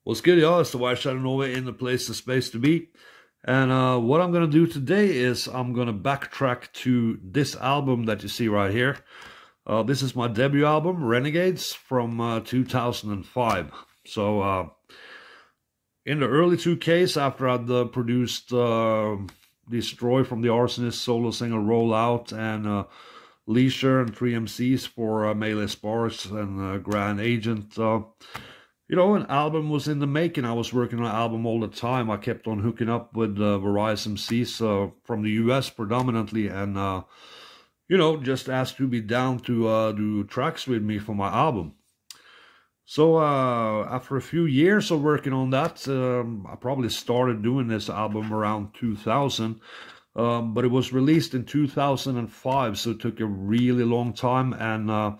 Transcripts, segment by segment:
What's good, y'all? It's the White Shadow Nova in the place, the space to be. And what I'm going to do today is I'm going to backtrack to this album that you see right here. This is my debut album, Renegades, from 2005. So in the early 2Ks, after I'd produced d-stroy from the Arsonist solo single Rollout and Leisure and 3MCs for Melee Sparks and Grand Agent. An album was in the making. I was working on an album all the time. I kept on hooking up with various MCs from the US predominantly, and just asked to be down to do tracks with me for my album. So after a few years of working on that, I probably started doing this album around 2000, but it was released in 2005, so it took a really long time, and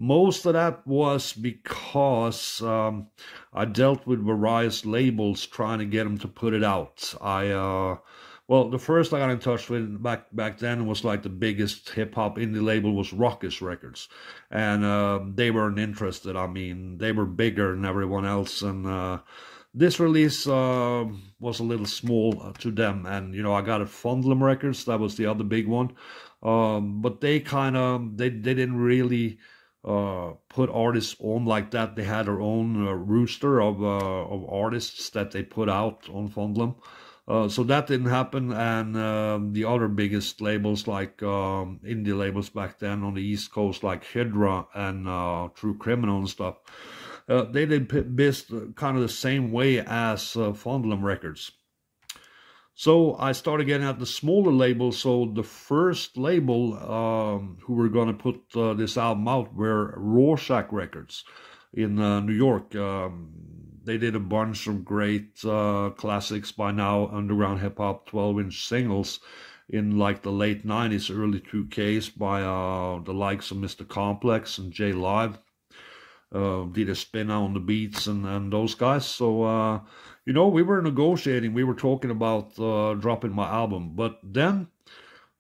most of that was because I dealt with various labels trying to get them to put it out. Well, the first I got in touch with back then was like the biggest hip-hop indie label was Ruckus Records. And they weren't interested. I mean, they were bigger than everyone else. And this release was a little small to them. And, I got it Fondlem Records. That was the other big one. But they they didn't really put artists on like that. They had their own rooster of artists that they put out on Fondlem. So that didn't happen, and the other biggest labels like indie labels back then on the East Coast, like Hydra and True Criminal and stuff, they did business kind of the same way as Fondlem Records. So I started getting at the smaller labels. So the first label who were going to put this album out were Rorschach Records in New York. They did a bunch of great classics by now, underground hip-hop 12-inch singles in like the late 90s, early 2Ks by the likes of Mr. Complex and J Live. Did a spin on the beats and those guys. So, we were negotiating. We were talking about dropping my album. But then,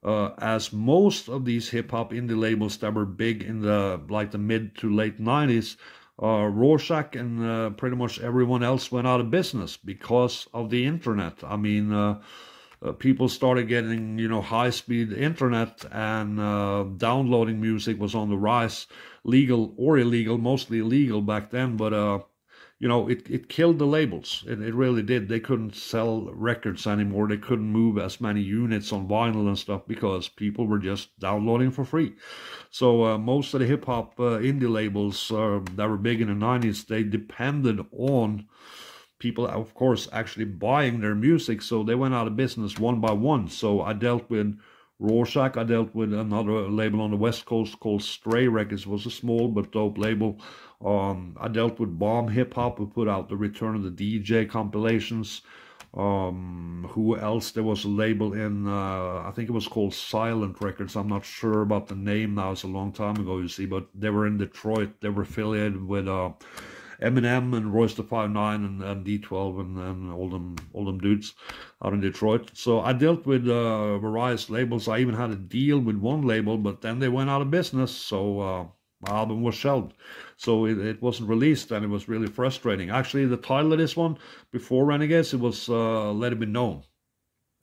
as most of these hip-hop indie labels that were big in the mid to late 90s, Rorschach and pretty much everyone else went out of business because of the internet. I mean, people started getting, high-speed internet, and downloading music was on the rise, legal or illegal, mostly illegal back then, but it killed the labels. It really did. They couldn't sell records anymore. They couldn't move as many units on vinyl and stuff because people were just downloading for free. So most of the hip-hop indie labels that were big in the 90s, they depended on people, of course, actually buying their music. So they went out of business one by one. So I dealt with Rorschach. I dealt with another label on the West Coast called Stray Records. It was a small but dope label. I dealt with Bomb Hip Hop, who put out the Return of the DJ compilations. Who else? There was a label in, I think it was called Silent Records. I'm not sure about the name now. It's a long time ago, you see, but they were in Detroit. They were affiliated with Eminem and Royce the 5'9" and D12 and all them dudes out in Detroit. So I dealt with various labels. I even had a deal with one label, but then they went out of business. So my album was shelved. So it wasn't released, and it was really frustrating. Actually, the title of this one, before Renegades, it was Let It Be Known.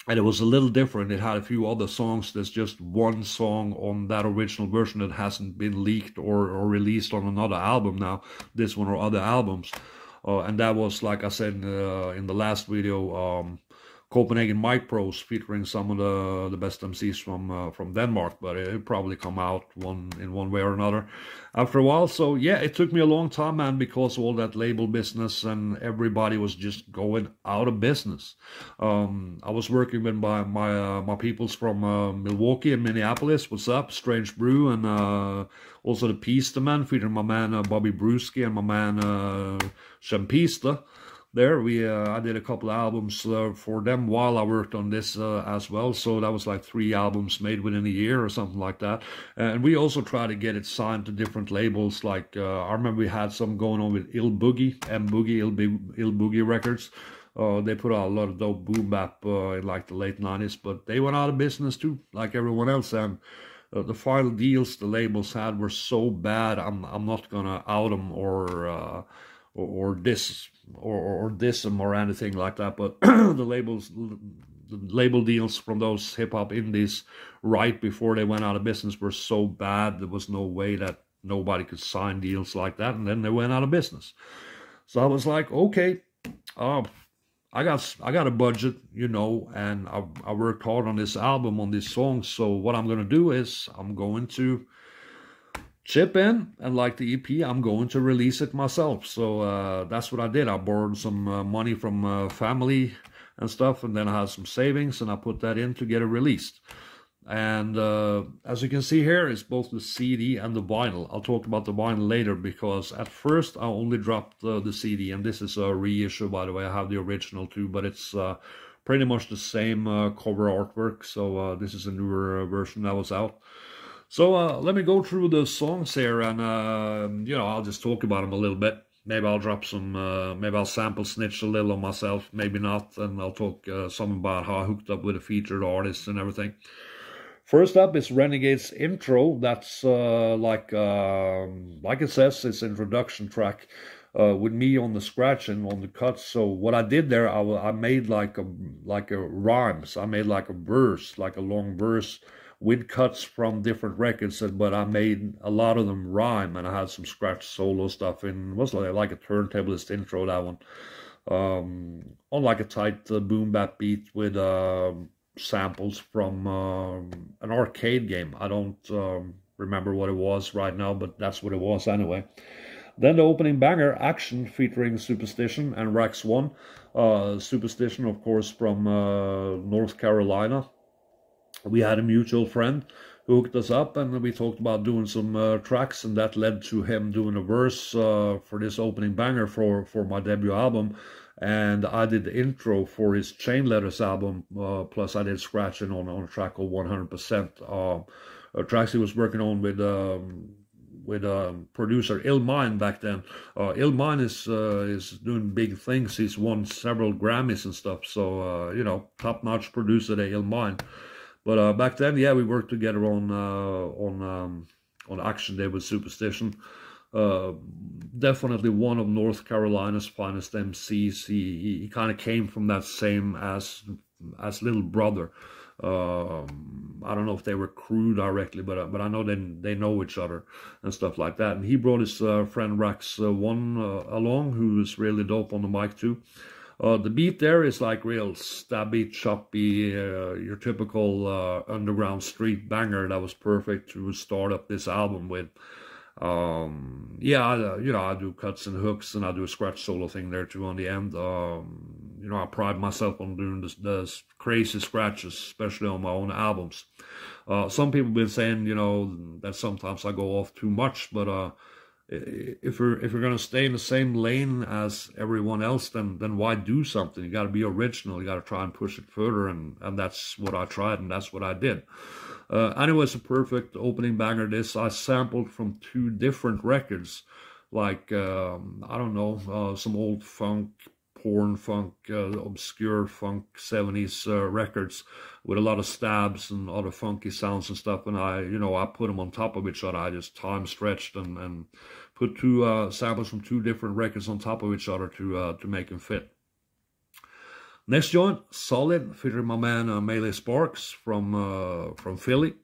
And it was a little different. It had a few other songs. There's just one song on that original version that hasn't been leaked or released on another album now, this one or other albums. And that was, like I said in the last video, Copenhagen Mic Pros, featuring some of the best MCs from Denmark, but it probably come out in one way or another after a while. So yeah, it took me a long time, man, because of all that label business, and everybody was just going out of business. I was working with my peoples from Milwaukee and Minneapolis. What's up, Strange Brew, and also the Pista Man, featuring my man Bobby Brewski and my man Shampista. There, I did a couple of albums for them while I worked on this as well. So that was like 3 albums made within a year or something like that. And we also tried to get it signed to different labels. Like I remember we had some going on with Ill Boogie, Ill Boogie Records. They put out a lot of dope boom bap in like the late 90s, but they went out of business too, like everyone else. And the final deals the labels had were so bad. I'm not gonna out them or diss or diss them or anything like that. But the label deals from those hip hop indies right before they went out of business were so bad. There was no way that nobody could sign deals like that, and then they went out of business. So I was like, okay, I got a budget, you know, and I worked hard on this album, on these songs. So what I'm gonna do is I'm going to chip in, and like the EP, I'm going to release it myself. So that's what I did. I borrowed some money from family and stuff, and then I had some savings, and I put that in to get it released. And as you can see here, it's both the CD and the vinyl. I'll talk about the vinyl later, because at first I only dropped the CD, and this is a reissue, by the way. I have the original too, but it's pretty much the same cover artwork. So this is a newer version that was out. So let me go through the songs here, and you know, I'll just talk about them a little bit. Maybe I'll drop some, maybe I'll sample snitch a little on myself, maybe not, and I'll talk some about how I hooked up with a featured artist and everything. First up is Renegades intro. That's like it says, it's introduction track with me on the scratch and on the cuts. So what I did there, I made like a rhymes. I made like a verse, like a long verse with cuts from different records, but I made a lot of them rhyme, and I had some scratch solo stuff in. It was like a turntablist intro, that one, on like a tight boom bap beat with samples from an arcade game. I don't remember what it was right now, but that's what it was anyway. Then the opening banger, Action, featuring Superstition and Rax One. Superstition, of course, from North Carolina. We had a mutual friend who hooked us up, and we talked about doing some tracks, and that led to him doing a verse for this opening banger for my debut album. And I did the intro for his Chain Letters album, plus I did scratching on a track called 100%. Tracks he was working on with producer Illmind back then. Illmind is doing big things. He's won several Grammys and stuff. So you know, top-notch producer there, Illmind. But back then, yeah, we worked together on Action Day with Superstition. Definitely one of North Carolina's finest MCs. He kind of came from that same as Little Brother. I don't know if they were crew directly, but I know they know each other and stuff like that. And he brought his friend Rax One along, who is really dope on the mic too. The beat there is like real stabby, choppy, your typical underground street banger that was perfect to start up this album with. Yeah, you know, I do cuts and hooks, and I do a scratch solo thing there too on the end. You know, I pride myself on doing this crazy scratches, especially on my own albums. Some people have been saying, you know, that sometimes I go off too much, but if you're gonna stay in the same lane as everyone else, then why do something? You got to be original. You got to try and push it further, and that's what I tried, and that's what I did. Anyway, it's a perfect opening banger. This I sampled from 2 different records, like I don't know, some old funk, porn funk, obscure funk 70s records with a lot of stabs and other funky sounds and stuff. And I put them on top of each other. I just time stretched and put 2 samples from 2 different records on top of each other to make them fit. Next joint, Solid, featuring my man Melee Sparks from Philly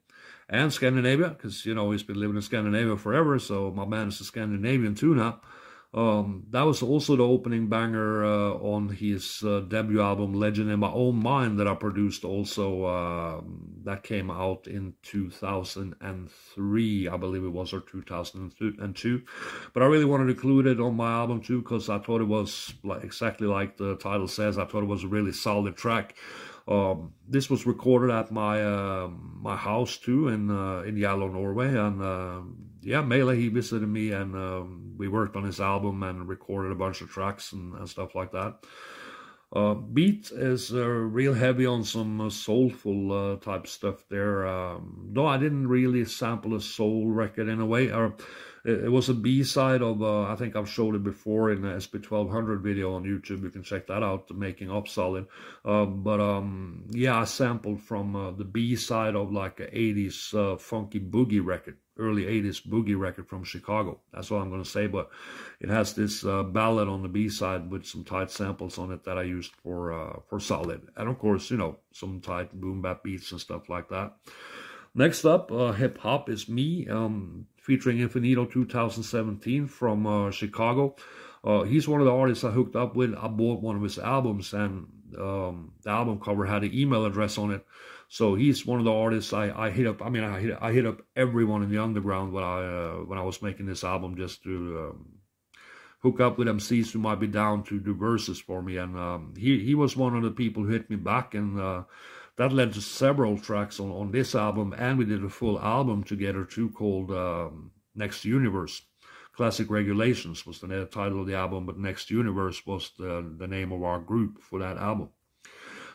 and Scandinavia, because, you know, he's been living in Scandinavia forever, so my man is a Scandinavian too now. That was also the opening banger on his debut album, Legend in My Own Mind, that I produced also. That came out in 2003, I believe it was, or 2002. But I really wanted to include it on my album too, because I thought it was exactly like the title says. I thought it was a really solid track. This was recorded at my my house too in Yellow, Norway, and yeah, Melee, he visited me, and we worked on his album and recorded a bunch of tracks and stuff like that. Beat is real heavy on some soulful type stuff there. Though I didn't really sample a soul record in a way. It was a B-side of, I think I've showed it before in the SP1200 video on YouTube. You can check that out, the Making Up Solid. Yeah, I sampled from the B-side of like a 80s funky boogie record. early 80s boogie record from Chicago. That's all I'm going to say, but it has this ballad on the B-side with some tight samples on it that I used for Solid. And of course, you know, some tight boom bap beats and stuff like that. Next up, Hip Hop Is Me, featuring Infinito 2017 from Chicago. He's one of the artists I hooked up with. I bought one of his albums, and the album cover had an email address on it. So he's one of the artists I hit up. I mean, I hit up everyone in the underground when I was making this album, just to hook up with MCs who might be down to do verses for me. And he was one of the people who hit me back, and that led to several tracks on this album. And we did a full album together too, called Next Universe. Classic Regulations was the title of the album, but Next Universe was the name of our group for that album.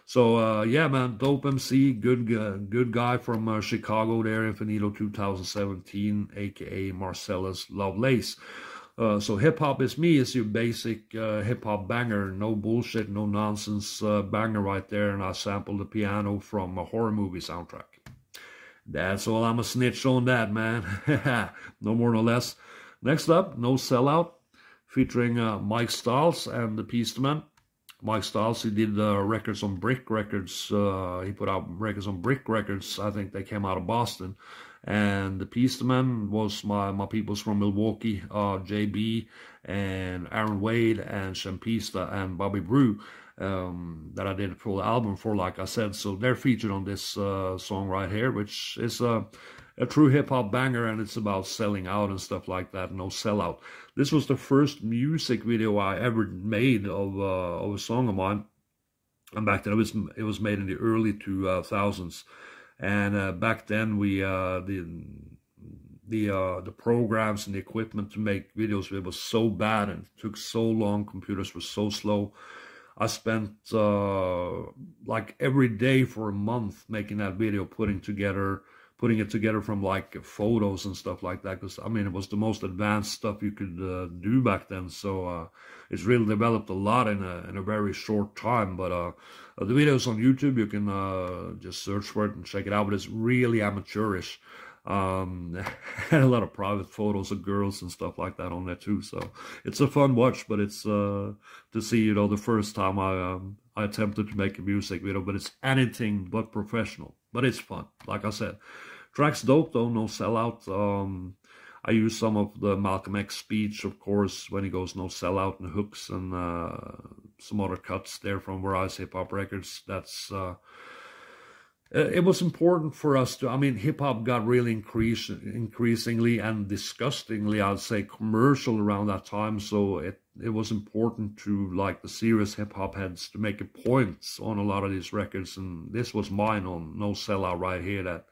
So yeah, man, dope MC, good guy from Chicago there, Infinito 2017, aka Marcellus Lovelace. So Hip Hop Is Me is your basic hip hop banger, no bullshit, no nonsense banger right there, and I sampled the piano from a horror movie soundtrack. That's all I'm a snitch on that, man. No more, no less. Next up, No Sellout, featuring Mike Styles and the Peaceman. Mike Styles, he did records on Brick Records. He put out records on Brick Records. I think they came out of Boston. And the Peaceman was my peoples from Milwaukee, JB and Aaron Wade and Shampista and Bobby Brew, that I did a full album for, like I said. So they're featured on this song right here, which is a true hip-hop banger, and it's about selling out and stuff like that. No Sellout. This was the first music video I ever made of a song of mine, and back then it was made in the early 2000s. And back then we the programs and the equipment to make videos, it was so bad and it took so long. Computers were so slow. I spent like every day for a month making that video, putting it together from like photos and stuff like that, because I mean it was the most advanced stuff you could do back then. So it's really developed a lot in a very short time. But the videos on YouTube, you can just search for it and check it out. But it's really amateurish. And a lot of private photos of girls and stuff like that on there too. So it's a fun watch, but it's to see, you know, the first time I attempted to make a music video, but it's anything but professional. But it's fun, like I said. Track's dope though, No Sellout. I use some of the Malcolm X speech, of course, when he goes no sellout, and hooks, and some other cuts there from Verizon Hip Hop Records. That's it was important for us to, I mean, hip hop got really increasingly and disgustingly, I'd say, commercial around that time. So it was important to, like, the serious hip hop heads to make a point on a lot of these records, and this was mine on No Sellout right here, that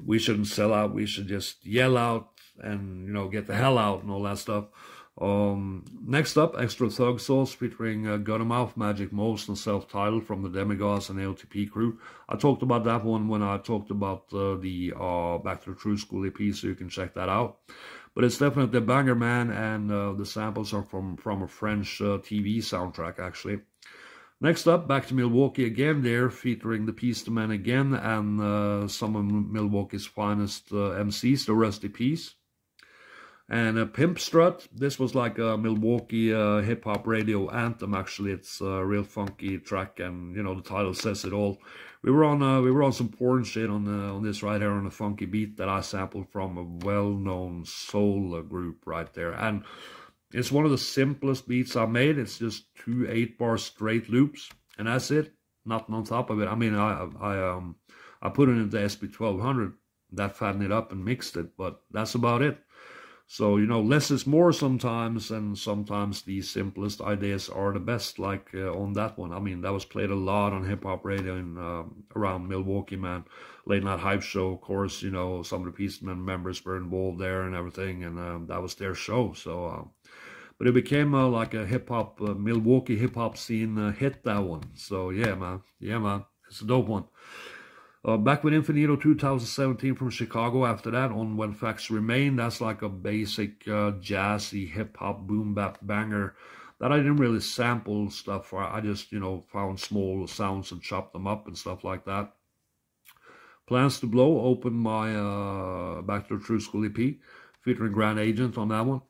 we shouldn't sell out, we should just yell out and, you know, get the hell out and all that stuff. Next up, Extra Thug Sauce featuring Guttermouth, Magic Most, and Self-Titled from the Demigods and LTP crew. I talked about that one when I talked about the Back to the True School EP, so you can check that out. But it's definitely a banger, man, and the samples are from a French TV soundtrack, actually. Next up, back to Milwaukee again there, featuring the Peaceman again, and some of Milwaukee's finest MCs, the Rusty Peace. And Pimp Strut, this was like a Milwaukee hip-hop radio anthem, actually. It's a real funky track, and, you know, the title says it all. We were on some porn shit on this right here, on a funky beat that I sampled from a well-known soul group right there. And it's one of the simplest beats I made. It's just 2 8-bar straight loops, and that's it. Nothing on top of it. I mean, I put it into SP1200, that fattened it up and mixed it, but that's about it. So, you know, less is more sometimes, and sometimes the simplest ideas are the best, like on that one. I mean, that was played a lot on hip-hop radio in, around Milwaukee, man. Late Night Hype Show, of course, you know, some of the Peaceman members were involved there and everything, and that was their show. So, but it became like a hip-hop, Milwaukee hip-hop scene hit, that one. So, yeah, man. Yeah, man. It's a dope one. Back with Infinito 2017 from Chicago after that, on When Facts Remain. That's like a basic jazzy hip-hop boom-bap banger that I didn't really sample stuff for. I just, you know, found small sounds and chopped them up and stuff like that. Plans to Blow opened my Back to the True School EP, featuring Grand Agent on that one.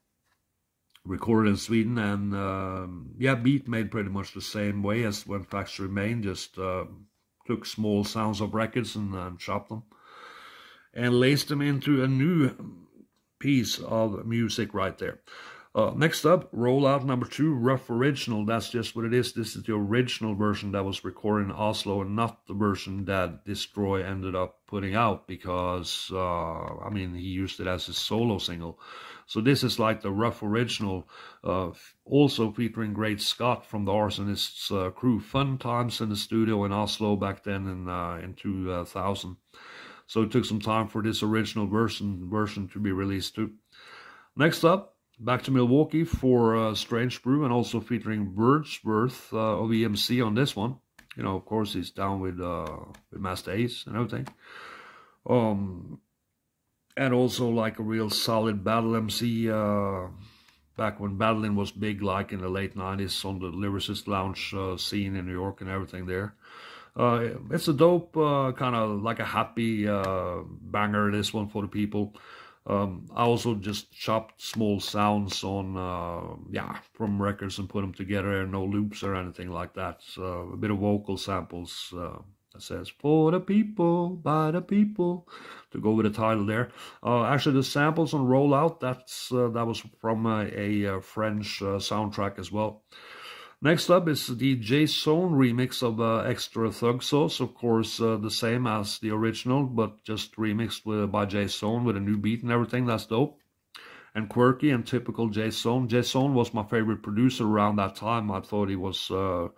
Recorded in Sweden, and yeah, beat made pretty much the same way as When Facts Remain, just took small sounds of records and chopped them. And laced them into a new piece of music right there. Next up, rollout number 2, Rough Original. That's just what it is. This is the original version that was recorded in Oslo, and not the version that d-stroy ended up putting out, because I mean, he used it as his solo single. So this is like the Rough Original, also featuring Great Scott from the Arsonists crew. Fun times in the studio in Oslo back then in 2000. So it took some time for this original version to be released too. Next up, back to Milwaukee for Strange Brew, and also featuring Wordsworth of EMC on this one. You know, of course, he's down with Master Ace and everything. And also like a real solid battle MC, back when battling was big, like in the late 90s on the Lyricist Lounge scene in New York and everything there. It's a dope, kind of like a happy banger, this one, for the people. I also just chopped small sounds on, yeah, from records and put them together, no loops or anything like that. So a bit of vocal samples that says, for the people, by the people, to go with the title there. Actually, the samples on Rollout, that was from a French soundtrack as well. Next up is the J-Zone remix of Extra Thug Sauce. Of course, the same as the original, but just remixed by J-Zone with a new beat and everything. That's dope. And quirky and typical J-Zone. J-Zone was my favorite producer around that time. I thought he was, the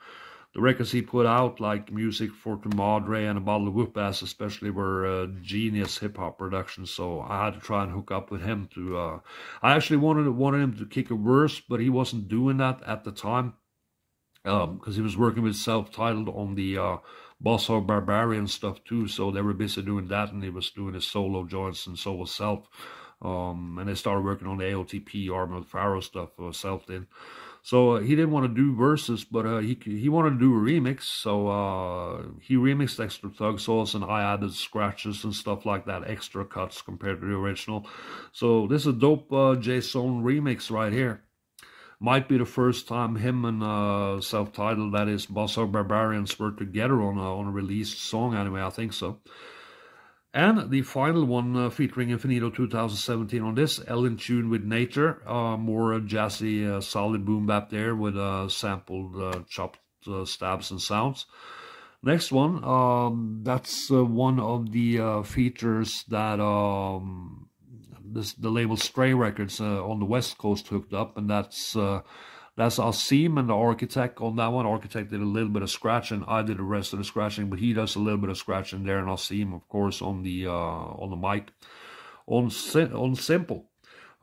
records he put out, like Music for Tu Madre and A Bottle of Whoop Ass especially, were genius hip-hop productions. So I had to try and hook up with him to, I actually wanted him to kick a verse, but he wasn't doing that at the time. Because he was working with Self-Titled on the Boss Hog Barbarian stuff too, so they were busy doing that, and he was doing his solo joints, and so was Self. And they started working on the AOTP Armored Pharaoh stuff, Self did. So he didn't want to do verses, but he wanted to do a remix, so he remixed Extra Thug Sauce, and I added scratches and stuff like that, extra cuts compared to the original. So this is a dope J-Zone remix right here. Might be the first time him and Self-Titled, that is Boss Hog Barbarians, were together on a released song anyway, I think so. And the final one featuring Infinito 2017 on this, L in Tune with Nature, more jazzy, solid boom bap there with sampled, chopped stabs and sounds. Next one, that's one of the features that the label Stray Records on the West Coast hooked up, and that's Asim and the Architect on that one. Architect did a little bit of scratching, I did the rest of the scratching, but he does a little bit of scratching there, and Asim, of course, on the mic. On Simple,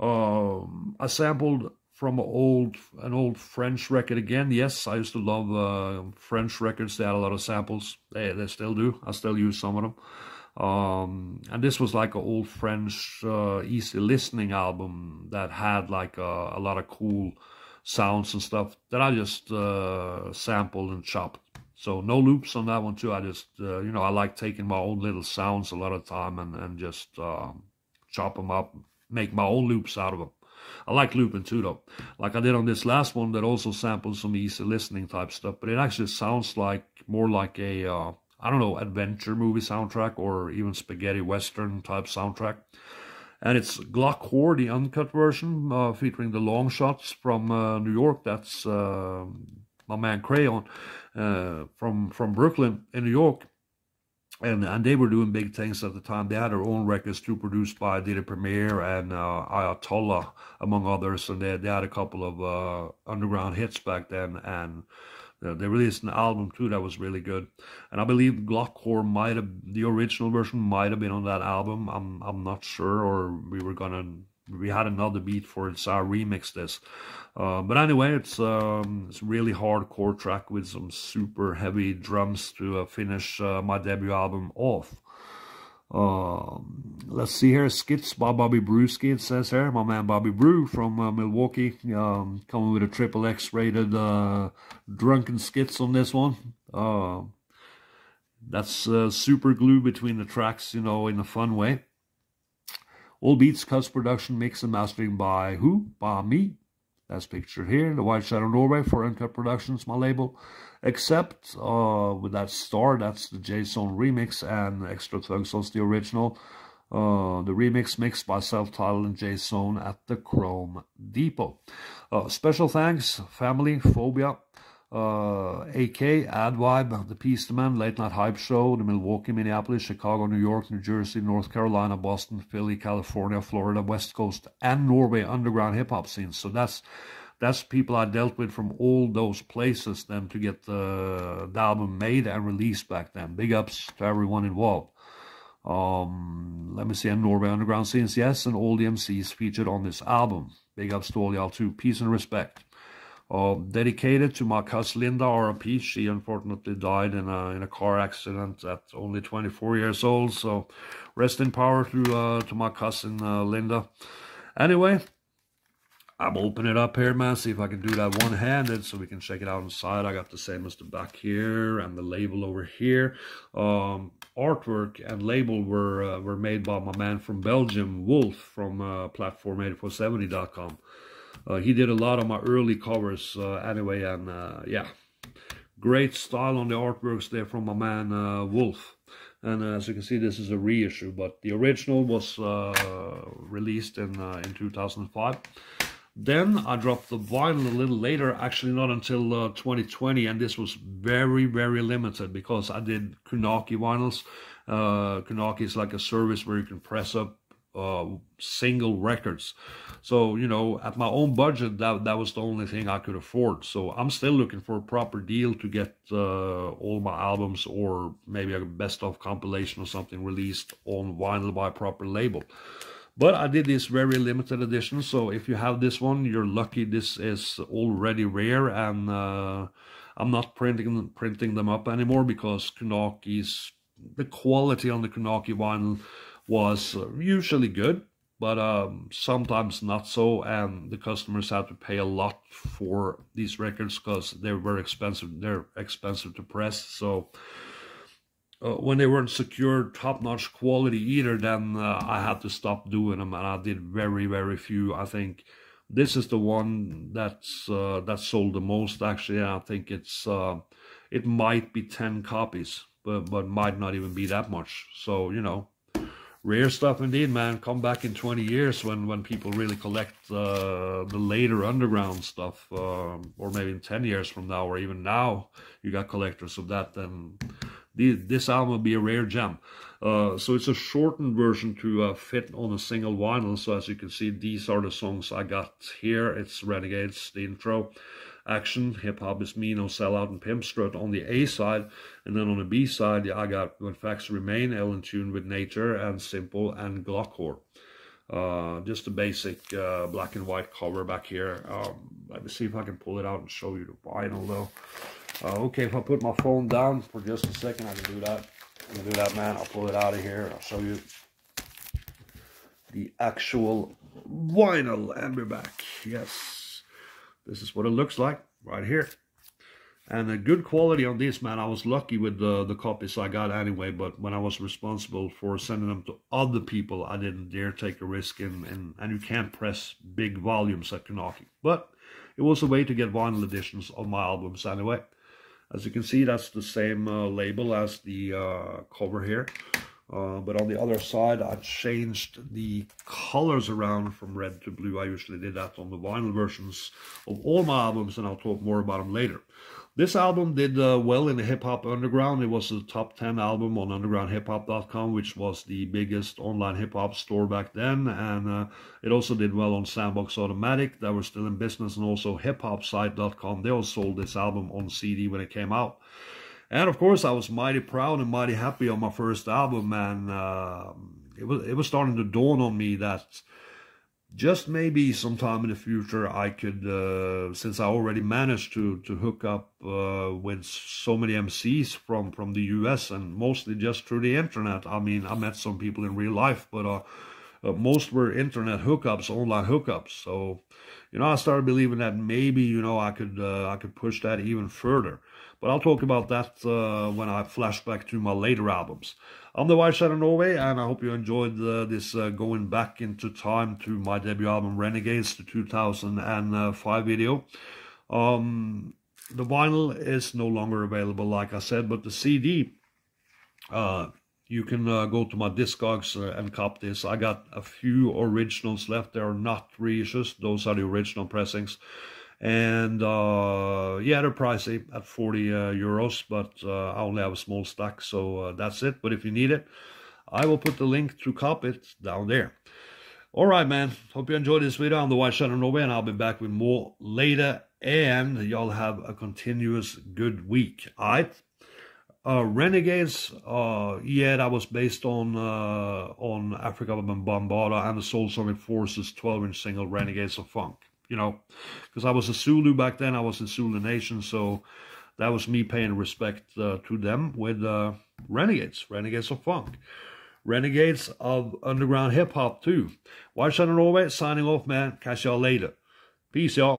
I sampled from an old French record again. Yes, I used to love French records. They had a lot of samples. They still do. I still use some of them. And this was like an old French easy listening album that had like a lot of cool sounds and stuff that I just sampled and chopped. So no loops on that one too. I just, you know, I like taking my own little sounds a lot of time and just chop them up, make my own loops out of them. I like looping too though, like I did on this last one that also sampled some easy listening type stuff, but it actually sounds like more like a I don't know, adventure movie soundtrack or even spaghetti western type soundtrack. And it's Glock Whore, the uncut version, featuring the long shots from New York. That's my man Crayon from Brooklyn in New York. And they were doing big things at the time. They had their own records too, produced by Diddy Premier and Ayatollah, among others. And they had a couple of underground hits back then. And they released an album too that was really good, and I believe Glock Whore the original version might have been on that album. I'm not sure, or we had another beat for it, so I remixed this. But anyway, it's a really hardcore track with some super heavy drums to finish my debut album off. Let's see here, skits by Bobby Brewski, it says here, my man Bobby Brew from Milwaukee, coming with a XXX rated drunken skits on this one. That's super glue between the tracks, you know, in a fun way. All beats, cuts, production, mix and mastering by who? By me. That's pictured here. The White Shadow Norway for Uncut Productions, my label. Except with that star, that's the J-Zone remix, and Extra Thug Sauce, the original. The remix mixed by Self-Titled and J-Zone at the Chrome Depot. Special thanks, family, Phobia, AK, Advibe, The Peace Man, Late Night Hype Show, the Milwaukee, Minneapolis, Chicago, New York, New Jersey, North Carolina, Boston, Philly, California, Florida, West Coast, and Norway underground hip-hop scenes. So that's people I dealt with from all those places then to get the album made and released back then. Big ups to everyone involved. Let me see, and Norway underground scenes, yes, and all the MCs featured on this album. Big ups to all y'all too. Peace and respect. Dedicated to my cousin Linda, R.I.P. She unfortunately died in a car accident at only 24 years old. So rest in power to my cousin Linda. Anyway, I'm opening it up here, man. See if I can do that one-handed so we can check it out inside. I got the same as the back here and the label over here. Artwork and label were made by my man from Belgium, Wolf, from platform8470.com. He did a lot of my early covers anyway, and yeah, great style on the artworks there from my man Wolf. And as you can see, this is a reissue, but the original was released in 2005. Then I dropped the vinyl a little later, actually not until 2020, and this was very, very limited because I did Kunaki vinyls. Kunaki is like a service where you can press up single records. So, you know, at my own budget, that was the only thing I could afford. So I'm still looking for a proper deal to get all my albums, or maybe a best of compilation or something released on vinyl by a proper label. But I did this very limited edition, so if you have this one, you're lucky. This is already rare, and I'm not printing them up anymore because the quality on the Kunaki vinyl was usually good, but sometimes not so, and the customers had to pay a lot for these records because they're very expensive. They're expensive to press, so when they weren't secured top-notch quality either, then I had to stop doing them, and I did very, very few. I think this is the one that's that sold the most, actually. I think it might be 10 copies, but might not even be that much. So, you know, rare stuff indeed, man. Come back in 20 years when people really collect the later underground stuff, or maybe in 10 years from now, or even now, you got collectors of that, then this album will be a rare gem. So it's a shortened version to fit on a single vinyl. So as you can see, these are the songs I got here. It's Renegades, the intro. Action, Hip Hop Is Me, No Sellout, and Pimp Strut on the A side. And then on the B side, yeah, I got When Facts Remain, Ellen Tune with Nature, and Simple, and Glockhor. Just a basic black and white cover back here. Let me see if I can pull it out and show you the vinyl though. Okay, if I put my phone down for just a second, I can do that. I can do that, man. I'll pull it out of here. I'll show you the actual vinyl, and we're back. Yes, this is what it looks like right here. And a good quality on this, man. I was lucky with the copies I got anyway, but when I was responsible for sending them to other people, I didn't dare take a risk, and you can't press big volumes at Kunaki. But it was a way to get vinyl editions of my albums anyway. As you can see, that's the same label as the cover here. But on the other side, I changed the colors around from red to blue. I usually did that on the vinyl versions of all my albums, and I'll talk more about them later. This album did well in the hip-hop underground. It was a top 10 album on undergroundhiphop.com, which was the biggest online hip-hop store back then. And it also did well on Sandbox Automatic, that were still in business, and also hiphopsite.com. They all sold this album on CD when it came out. And of course, I was mighty proud and mighty happy on my first album, and it was starting to dawn on me that just maybe sometime in the future I could, since I already managed to hook up with so many MCs from the US, and mostly just through the internet. I mean, I met some people in real life, but most were internet hookups, online hookups. So, you know, I started believing that maybe, you know, I could push that even further. But I'll talk about that when I flash back to my later albums. I'm the White Shadow Norway, and I hope you enjoyed this going back into time to my debut album Renegades, the 2005 video. The vinyl is no longer available, like I said, but the CD, you can go to my Discogs and cop this. I got a few originals left. They are not reissues. Those are the original pressings. And yeah, they're pricey at 40 euros, but I only have a small stack, so that's it. But if you need it, I will put the link to cop it down there. All right, man. Hope you enjoyed this video. I'm the White Shadow Norway, and I'll be back with more later. And y'all have a continuous good week. All right. Renegades, yeah, that was based on Africa Bambaataa and the Soul Sonic Forces 12-inch single Renegades of Funk. You know, because I was a Zulu back then, I was in Zulu Nation, so that was me paying respect to them with Renegades of Funk. Renegades of underground hip-hop too. White Shadow Norway, signing off, man. Catch y'all later. Peace, y'all.